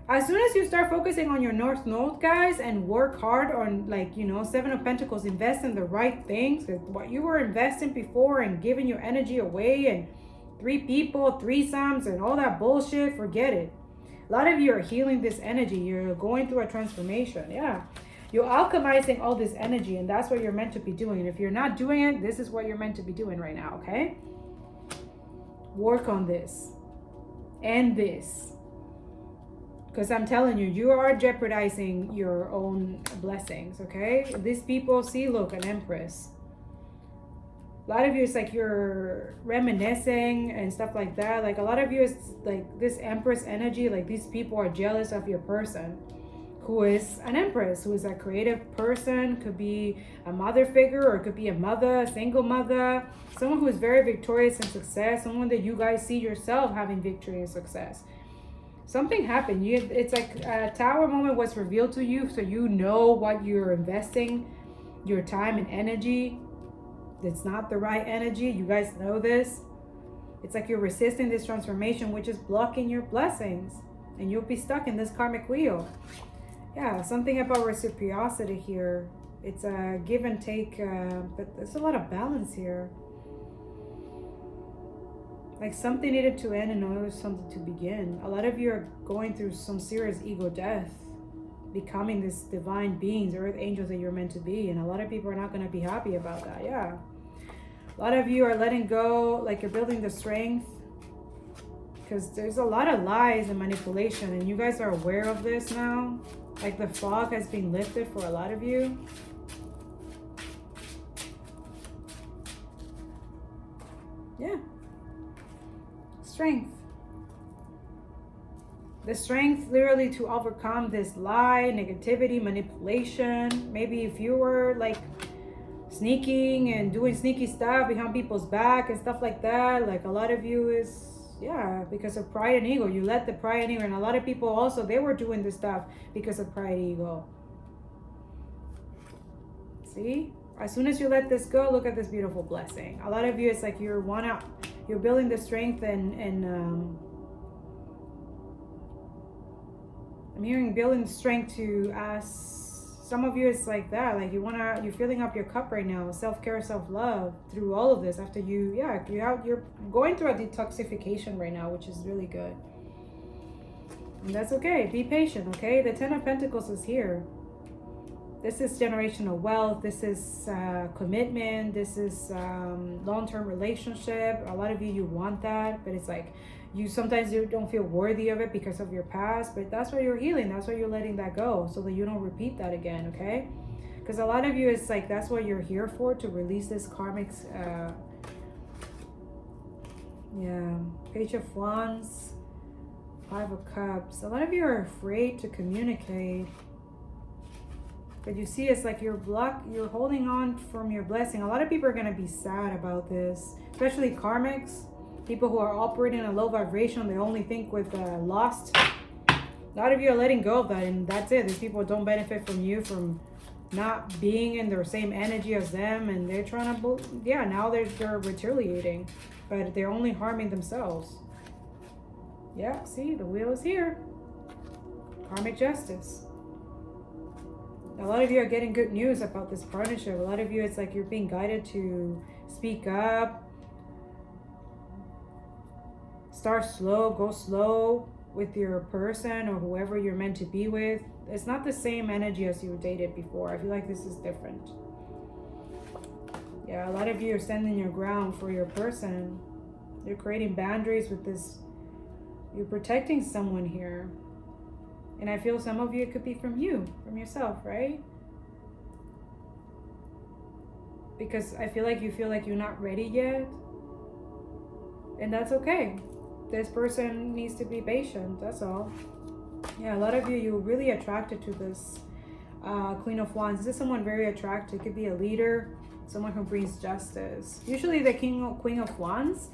As soon as you start focusing on your North Node, guys, and work hard on, like, you know, 7 of Pentacles, invest in the right things. What you were investing before and giving your energy away, and 3 people, threesomes, and all that bullshit, forget it. A lot of you are healing this energy. You're going through a transformation. Yeah. You're alchemizing all this energy, and that's what you're meant to be doing. And if you're not doing it, this is what you're meant to be doing right now, okay? Work on this. And this. Because I'm telling you, you are jeopardizing your own blessings, okay? These people, see, look, an Empress. A lot of you, it's like you're reminiscing and stuff like that. Like, a lot of you, is like this Empress energy. Like, these people are jealous of your person, who is an Empress, who is a creative person. Could be a mother figure, or it could be a mother, a single mother. Someone who is very victorious in success. Someone that you guys see yourself having victory and success. Something happened. It's like a tower moment was revealed to you, so you know what you're investing your time and energy. It's not the right energy. You guys know this. It's like you're resisting this transformation, which is blocking your blessings, and you'll be stuck in this karmic wheel. Yeah, something about reciprocity here. It's a give and take, but there's a lot of balance here. Like, something needed to end in order for something to begin. A lot of you are going through some serious ego death, becoming this divine beings, earth angels that you're meant to be. And a lot of people are not going to be happy about that. Yeah. A lot of you are letting go, like you're building the strength, because there's a lot of lies and manipulation, and you guys are aware of this now. Like, the fog has been lifted for a lot of you. Yeah. Strength. The strength literally to overcome this lie, negativity, manipulation. Maybe if you were like sneaking and doing sneaky stuff behind people's back and stuff like that, like, a lot of you is Yeah, because of pride and ego. You let the pride and ego, and a lot of people also, they were doing this stuff because of pride and ego. See? As soon as you let this go, look at this beautiful blessing. A lot of you, it's like you're building the strength and I'm hearing building the strength to ask. Some of you, it's like that, like you're filling up your cup right now, self-care, self-love through all of this. After you're going through a detoxification right now, which is really good, and that's okay. Be patient, okay? The 10 of Pentacles is here. This is generational wealth. This is commitment. This is long-term relationship. A lot of you want that, but it's like sometimes you don't feel worthy of it because of your past, but that's why you're healing. That's why you're letting that go, so that you don't repeat that again, okay? Because a lot of you, it's like that's what you're here for, to release this karmics. Page of Wands, 5 of Cups. A lot of you are afraid to communicate. But you see, it's like you're holding on from your blessing. A lot of people are going to be sad about this, especially karmics. People who are operating in a low vibration, they only think with lost. A lot of you are letting go of that, and that's it. These people don't benefit from you, from not being in their same energy as them, and they're trying to, now they're retaliating, but they're only harming themselves. Yeah, see, the wheel is here. Karmic justice. A lot of you are getting good news about this partnership. A lot of you, it's like you're being guided to speak up. Start slow, go slow with your person or whoever you're meant to be with. It's not the same energy as you dated before. I feel like this is different. Yeah, a lot of you are standing your ground for your person. You're creating boundaries with this. You're protecting someone here. And I feel some of you, it could be from yourself, right? Because I feel like you're not ready yet. And that's okay. This person needs to be patient, that's all. Yeah, a lot of you, you're really attracted to this Queen of Wands. This is someone very attractive. It could be a leader, someone who brings justice. Usually the Queen of Wands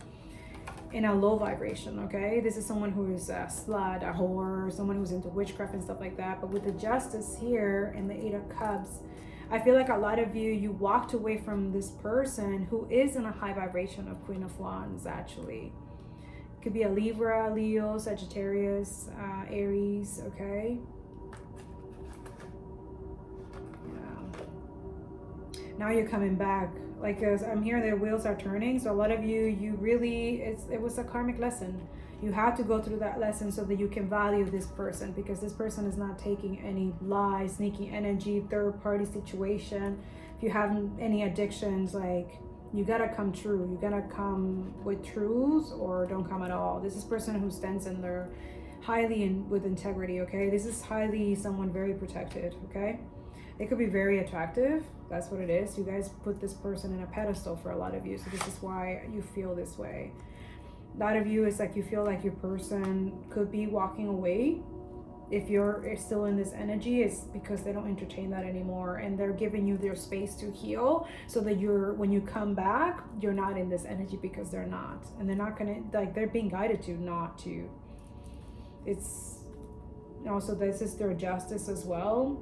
in a low vibration, okay? This is someone who is a slut, a whore, someone who's into witchcraft and stuff like that. But with the justice here and the 8 of Cups, I feel like a lot of you walked away from this person who is in a high vibration of Queen of Wands, actually. Could be a Libra, Leo, Sagittarius, Aries, okay? Yeah. Now you're coming back. Like, as I'm hearing the wheels are turning, so a lot of you really, it was a karmic lesson. You have to go through that lesson so that you can value this person, because this person is not taking any lies, sneaky energy, third-party situation. If you have any addictions, like, you gotta come true. You gotta come with truths, or don't come at all. This is a person who stands in there with integrity, okay? This is someone very protected, okay? It could be very attractive. That's what it is. You guys put this person in a pedestal for a lot of you. So this is why you feel this way. A lot of you, is like you feel like your person could be walking away. If you're still in this energy, it's because they don't entertain that anymore, and they're giving you their space to heal, so that when you come back, you're not in this energy, because they're not, and they're not gonna, like, they're being guided to not to. It's also, this is their justice as well.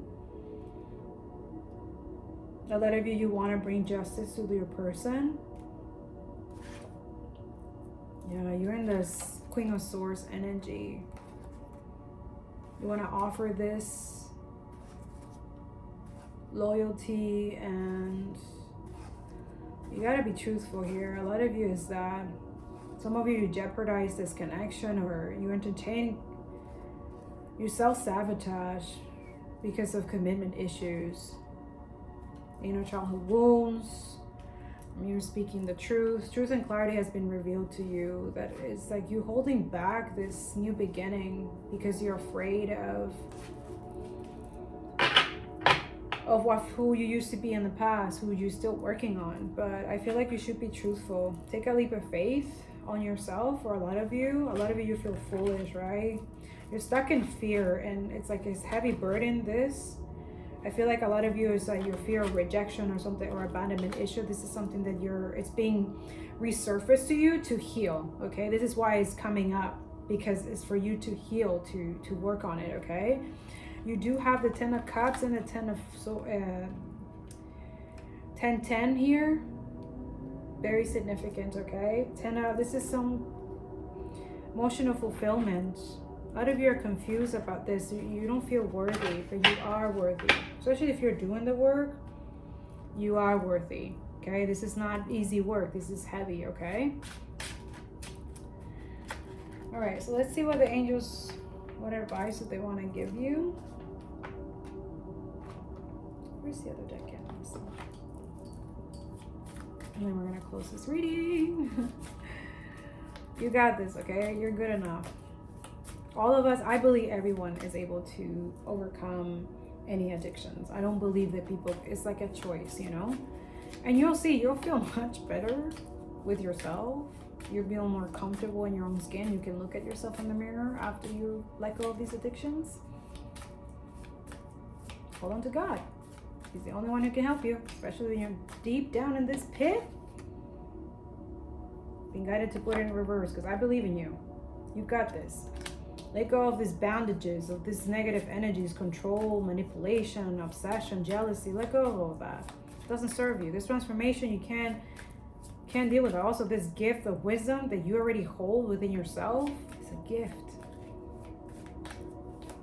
A lot of you want to bring justice to your person. Yeah, you're in this Queen of Swords energy. You want to offer this loyalty, and you got to be truthful here. A lot of you, is that some of you jeopardize this connection, or you entertain, you self-sabotage because of commitment issues, inner childhood wounds. You're speaking the truth. Truth and clarity has been revealed to you. That it's like you holding back this new beginning because you're afraid of who you used to be in the past, who you're still working on. But I feel like you should be truthful. Take a leap of faith on yourself. For a lot of you feel foolish, right? You're stuck in fear, and it's like this heavy burden. I feel like a lot of you is your fear of rejection or something, or abandonment issue. This is something that it's being resurfaced to you to heal. Okay, this is why it's coming up, because it's for you to heal, to work on it. Okay, you do have the 10 of Cups and the 10 of 10 here. Very significant. Okay, this is some emotional fulfillment. A lot of you are confused about this. You don't feel worthy, but you are worthy. Especially if you're doing the work, you are worthy. Okay, this is not easy work. This is heavy. Okay. All right, so let's see what the angels, what advice that they want to give you. Where's the other deck at? And then we're gonna close this reading. You got this, okay? You're good enough. All of us, I believe everyone is able to overcome any addictions. I don't believe that people, it's like a choice, you know? And you'll see, you'll feel much better with yourself. You'll feel more comfortable in your own skin. You can look at yourself in the mirror after you let go of these addictions. Hold on to God. He's the only one who can help you, especially when you're deep down in this pit. Being guided to put it in reverse, because I believe in you. You've got this. Let go of these bandages, of these negative energies, control, manipulation, obsession, jealousy. Let go of all that. It doesn't serve you. This transformation, you can't deal with it. Also, this gift of wisdom that you already hold within yourself is a gift.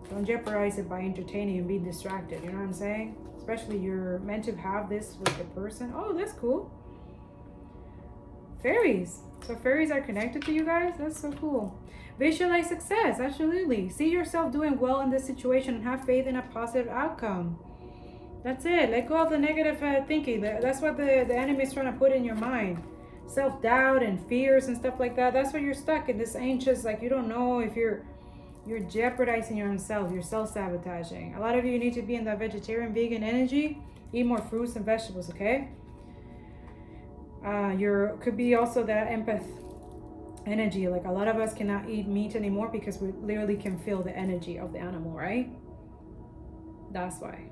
Don't jeopardize it by entertaining and being distracted. You know what I'm saying? Especially you're meant to have this with the person. Oh, that's cool. Fairies. So fairies are connected to you guys. That's so cool. Visualize success. Absolutely. See yourself doing well in this situation and have faith in a positive outcome. That's it. Let go of the negative thinking. That's what the enemy is trying to put in your mind. Self-doubt and fears and stuff like that. That's why you're stuck in this anxious, like you don't know if you're jeopardizing your own self. You're self-sabotaging. A lot of you need to be in that vegetarian, vegan energy. Eat more fruits and vegetables, okay? Could be also that empath energy. Like a lot of us cannot eat meat anymore because we literally can feel the energy of the animal, right? That's why.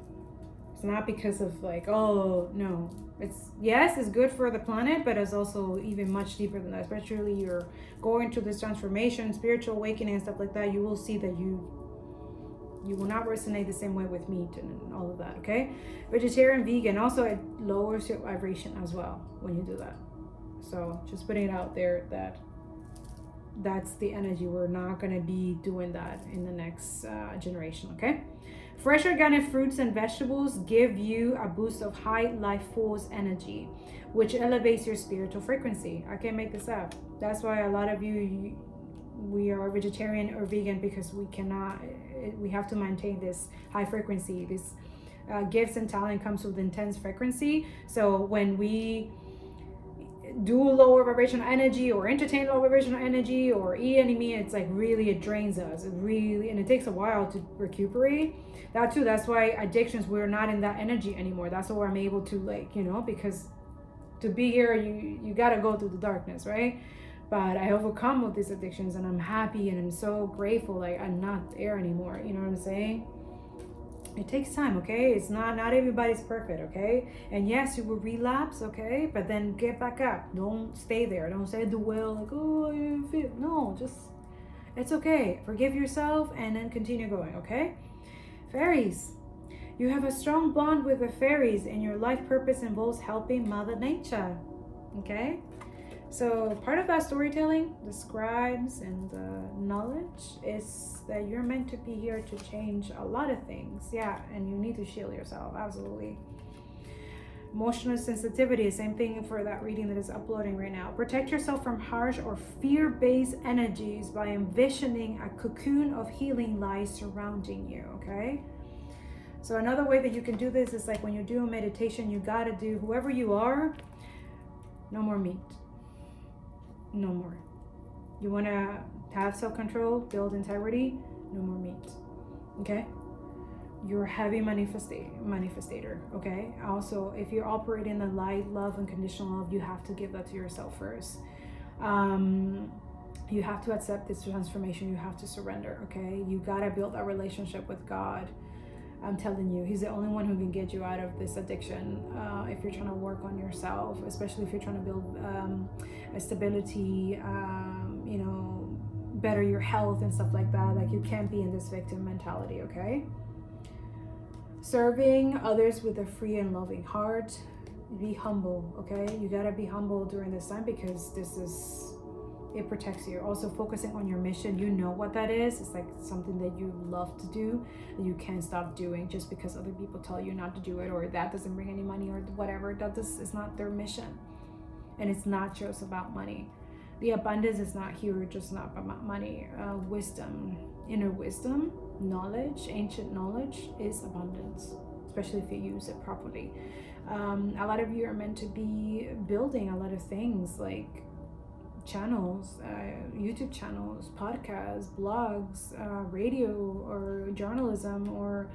It's not because of like, oh, no. It's good for the planet, but it's also even much deeper than that. Especially you're going through this transformation, spiritual awakening and stuff like that. You will see that you will not resonate the same way with meat and all of that, okay? Vegetarian, vegan, also it lowers your vibration as well when you do that. So just putting it out there that's the energy. We're not going to be doing that in the next generation, okay? Fresh organic fruits and vegetables give you a boost of high life force energy, which elevates your spiritual frequency. I can't make this up. That's why a lot of we are vegetarian or vegan, because we have to maintain this high frequency. This gifts and talent comes with intense frequency. So when we do lower vibrational energy or entertain lower vibrational energy or eat any meat, it's like really, it drains us. And it takes a while to recuperate. That too, that's why addictions, we're not in that energy anymore. That's why I'm able to, like, you know, because to be here, you got to go through the darkness, right? But I overcome with these addictions and I'm happy and I'm so grateful. Like I'm not there anymore. You know what I'm saying? It takes time, okay? It's not everybody's perfect, okay? And yes, you will relapse, okay? But then get back up. Don't stay there. Don't say dwell like, oh, I didn't feel. No, just, it's okay. Forgive yourself and then continue going, okay? Fairies. You have a strong bond with the fairies and your life purpose involves helping Mother Nature, okay? So part of that storytelling, the scribes and the knowledge is that you're meant to be here to change a lot of things. Yeah, and you need to shield yourself, absolutely. Emotional sensitivity, same thing for that reading that is uploading right now. Protect yourself from harsh or fear-based energies by envisioning a cocoon of healing lies surrounding you, okay? So another way that you can do this is like when you do a meditation, you gotta do, whoever you are, no more meat. No more. You want to have self-control, build integrity, no more meat, okay? You're a heavy manifestator, okay? Also, if you're operating in the light, love, and conditional love, you have to give that to yourself first. You have to accept this transformation. You have to surrender, okay? You got to build a relationship with God. I'm telling you, he's the only one who can get you out of this addiction. If you're trying to work on yourself, especially if you're trying to build a stability, better your health and stuff like that. Like, you can't be in this victim mentality, okay? Serving others with a free and loving heart. Be humble, okay? You gotta be humble during this time, because it protects you. Also, focusing on your mission. You know what that is. It's like something that you love to do, that you can't stop doing just because other people tell you not to do it, or that doesn't bring any money, or whatever. It's not their mission. And it's not just about money. The abundance is not here just not about money. Wisdom, inner wisdom, knowledge, ancient knowledge is abundance, especially if you use it properly. A lot of you are meant to be building a lot of things, like channels, YouTube channels, podcasts, blogs, radio, or journalism, or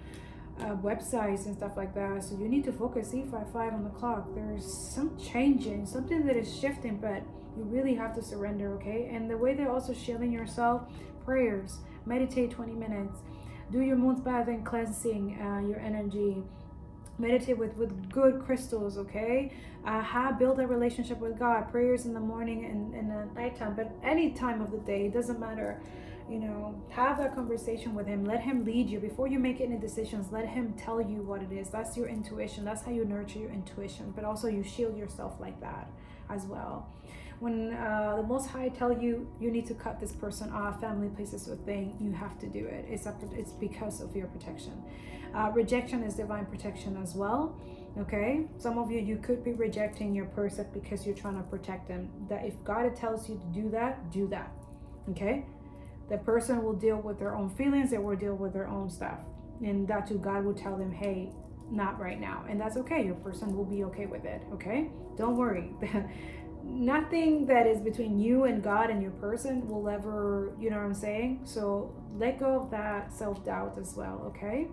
websites and stuff like that. So you need to focus. C55 on the clock. There's some changing, something that is shifting, but you really have to surrender, okay? And the way they're also shielding yourself, prayers, meditate 20 minutes, do your moon bath and cleansing your energy, meditate with good crystals, okay? Build a relationship with God, prayers in the morning and at nighttime, but any time of the day, it doesn't matter. Have that conversation with him. Let him lead you before you make any decisions. Let him tell you what it is. That's your intuition. That's how you nurture your intuition, but also you shield yourself like that as well. When the Most High tell you need to cut this person off, family, places, or thing, you have to do it. It's because of your protection. Rejection is divine protection as well. Okay, some of you could be rejecting your person because you're trying to protect them. That if God tells you to do that, do that. Okay, the person will deal with their own feelings. They will deal with their own stuff, and that too, God will tell them, hey, not right now, and that's okay. Your person will be okay with it. Okay, don't worry. Nothing that is between you and God and your person will ever, you know what I'm saying? So let go of that self-doubt as well, okay?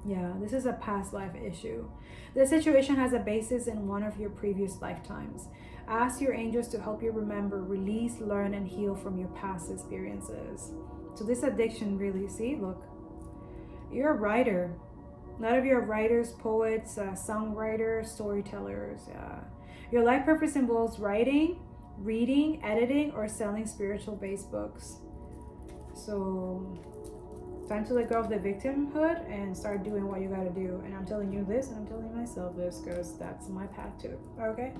Yeah, this is a past life issue. The situation has a basis in one of your previous lifetimes. Ask your angels to help you remember, release, learn, and heal from your past experiences. So this addiction really, see, look, you're a writer. A lot of you are writers, poets, songwriters, storytellers. Your life purpose involves writing, reading, editing, or selling spiritual-based books. So time to let go of the victimhood and start doing what you got to do. And I'm telling you this, and I'm telling myself this, because that's my path too. Okay,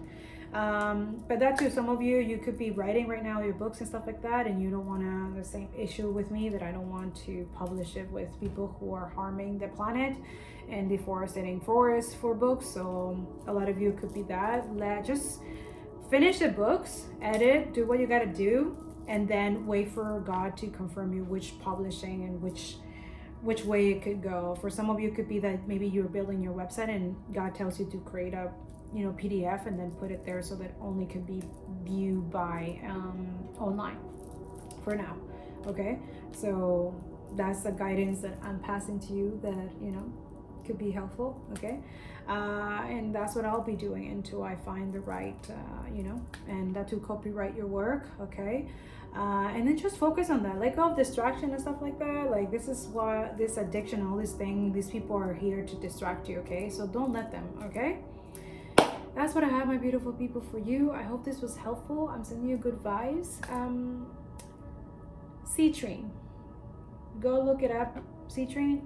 but that too, some of you could be writing right now your books and stuff like that, and you don't want to have the same issue with me, that I don't want to publish it with people who are harming the planet and deforesting forests for books. So a lot of you could be that. Just finish the books, edit, do what you got to do, and then wait for God to confirm you which publishing and which way it could go. For some of you, it could be that maybe you're building your website and God tells you to create a PDF and then put it there so that only can be viewed by online for now. Okay, so that's the guidance that I'm passing to you, that could be helpful. Okay, and that's what I'll be doing until I find the right and that to copyright your work. Okay, and then just focus on that. Let go of distraction and stuff like that. Like, this is what this addiction, all this thing, these people are here to distract you. Okay, so don't let them. Okay, that's what I have, my beautiful people, for you. I hope this was helpful. I'm sending you good vibes. Citrine, go look it up. Citrine,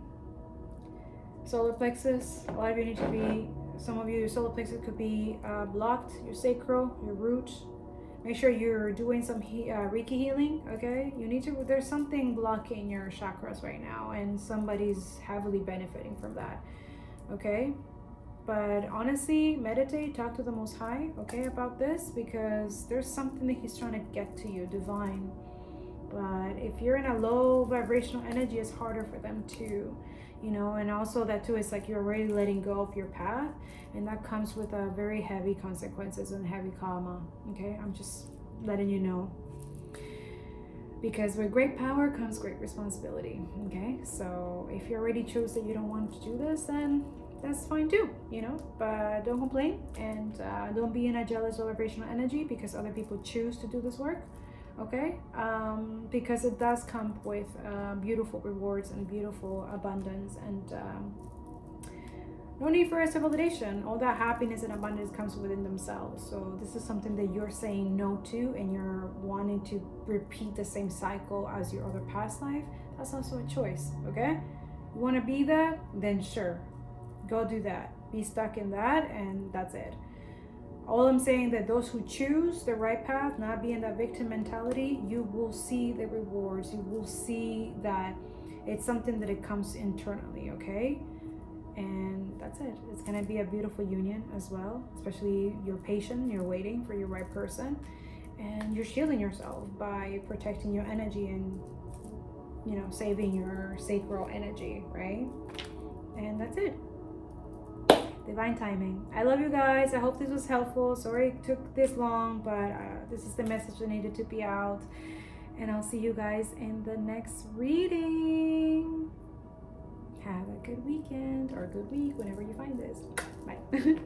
solar plexus. A lot of you need to be, some of you, your solar plexus could be blocked, your sacral, your root. Make sure you're doing some Reiki healing. Okay, you need to, there's something blocking your chakras right now, and somebody's heavily benefiting from that. Okay, but honestly, meditate, talk to the Most High, okay, about this, because there's something that he's trying to get to you, divine. But if you're in a low vibrational energy, it's harder for them to, and also that too is like you're already letting go of your path, and that comes with a very heavy consequences and heavy karma. Okay, I'm just letting you know, because with great power comes great responsibility. Okay, so if you already chose that you don't want to do this, then that's fine too, but don't complain, and don't be in a jealous or vibrational energy because other people choose to do this work. okay? Because it does come with beautiful rewards and beautiful abundance, and no need for extra validation. All that happiness and abundance comes within themselves. So this is something that you're saying no to, and you're wanting to repeat the same cycle as your other past life. That's also a choice, okay? You want to be that? Then sure, go do that. Be stuck in that, and that's it. All I'm saying that those who choose the right path, not be in that victim mentality, you will see the rewards. You will see that it's something that it comes internally, okay? And that's it. It's gonna be a beautiful union as well, especially you're patient, you're waiting for your right person, and you're shielding yourself by protecting your energy and, you know, saving your sacral energy, right? And that's it. Divine timing. I love you guys. I hope this was helpful. Sorry it took this long, but this is the message that needed to be out. And I'll see you guys in the next reading. Have a good weekend or a good week whenever you find this. Bye.